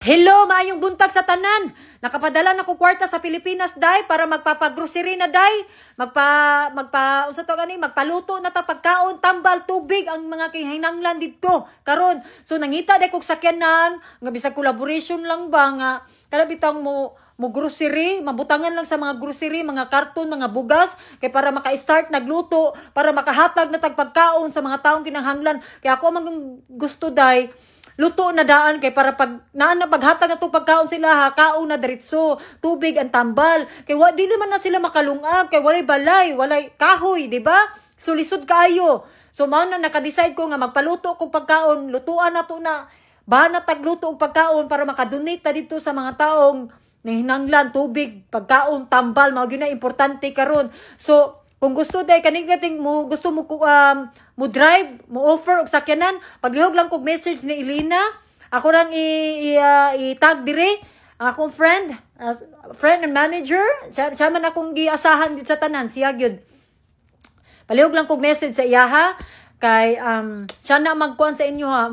Hello, maayong buntag sa tanan. Nakapadala na ko kwarta sa Pilipinas, day, para magpapagrocery na, day. Magpaluto na ta pagkaon, tambal, tubig, ang mga kinahanglan dito. Karon, so nangita day kog sakyanan, nga bisag collaboration lang ba, nga, kada bitang mo grocery, mabutangan lang sa mga grocery, mga karton, mga bugas, kay para maka-start nagluto, para makahatag na tagpagkaon sa mga taong kinahanglan. Kaya ako mang gusto, day, luto na daan kay para pag paghatag na to pagkaon sila ha, kaon na diretso, tubig ang tambal. Kay dili man na sila makalungag kay walay balay, walay kahoy, di ba? So lisod kaayo. So mao na naka-decide ko nga magpaluto kog pagkaon, lutuan na to na bahan na tagluto og pagkaon para makadonate ta dito sa mga taong nahinanglan, tubig, pagkaon, tambal, mao gyud na importante karon. So kung gusto day kanigating mo gusto mo mo drive, mo offer og sakyanan, paglihog lang kog message ni Elena, ako lang i-tag dire ang akong friend and manager, siya man akong giasahan dito sa tanan, siya gyud. Palihog lang kog message sa iya ha, kay siya na magkuan sa inyo ha,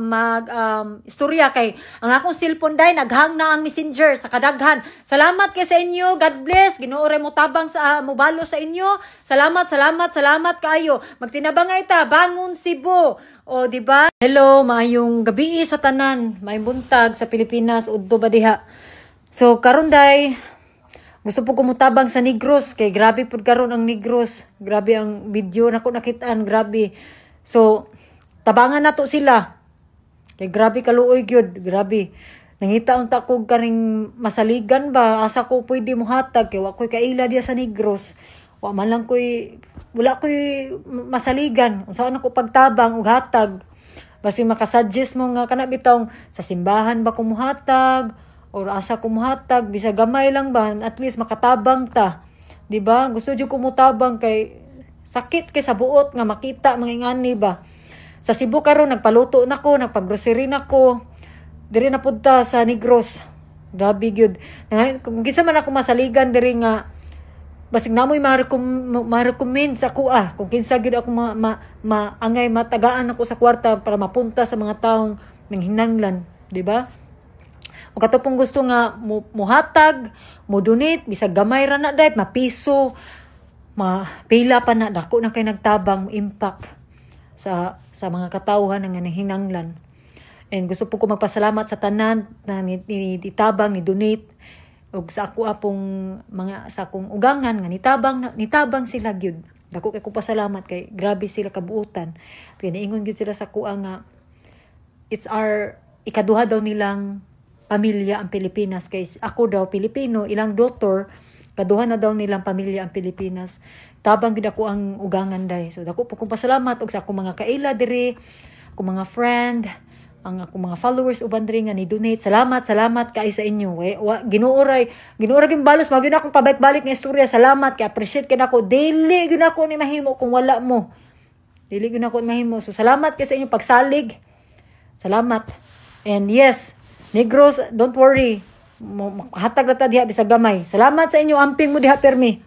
istorya kay ang akong cellphone day naghang na ang messenger sa kadaghan. Salamat kay sa inyo, God bless. Ginoo ray mo tabang sa mobalo sa inyo. Salamat kaayo. Magtinabang ita bangon Cebu. O di ba? Hello, maayong gabi sa tanan. May buntag sa Pilipinas udto ba diha. So karon day gusto po kumutabang sa Negros kay grabe pud karon ang Negros. Grabe ang video nako nakitaan, grabe. So, tabangan na to sila. Kay grabe kaluoy gyud, grabe. Nangita unta ko kaning masaligan ba, asa ko pwede mohatag kay wa koy kaila diya sa Negros. Wala koy masaligan. Unsa na ko pagtabang og hatag. Basi makasuggest mo nga kana bitong sa simbahan ba ko mohatag or asa ko mohatag, bisa gamay lang ba, at least makatabang ta. Di ba? Gusto jud ko motabang kay sakit kay sa buot nga makita mga ingani ba. Sa Cebu karon nagpaluto nako, nagpaggrocery nako. Diri na punta sa Negros. Grabe gyud. Kung kinsa man ako masaligan diri nga basig namoy ma-recommend sa ako kung kinsa gyud ako maangay matagaan ako sa kwarta para mapunta sa mga taong nanghinanglan, di ba? O katupong gusto nga muhatag, mo donate bisag gamay ra na dayt, mapiso, pila pa na dako na kay nagtabang impact sa mga katawhan nga hinanglan. And gusto po ko magpasalamat sa tanan na nitabang, ni donate ug sa ako apong mga sa akong ugangan nga nitabang sila gyud. Dako kay ko pasalamat kay grabe sila kabuutan. Kaya niingon gyud sila sa kuha nga it's our ikaduha daw nilang pamilya ang Pilipinas, kay ako daw Pilipino, ilang daughter kaduha na daw nilang pamilya ang Pilipinas. Tabang gid ako ang ugangan day. So dako po kong pasalamat og sa akong mga kaila diri, akong mga friend, ang akong mga followers uban diri nga ni donate. Salamat kaayo sa inyo. Ginoo gyud balos mao gyud akong pabalik-balik nga istorya. Salamat kay appreciate kay nako. Dili gyud ako ni mahimo kung wala mo. Dili gyud ako mahimo. So salamat kay sa inyong pagsalig. Salamat. And yes, Negros, don't worry. Hatag na ta diha bisag gamay. Salamat sa inyo, amping mo diha permi.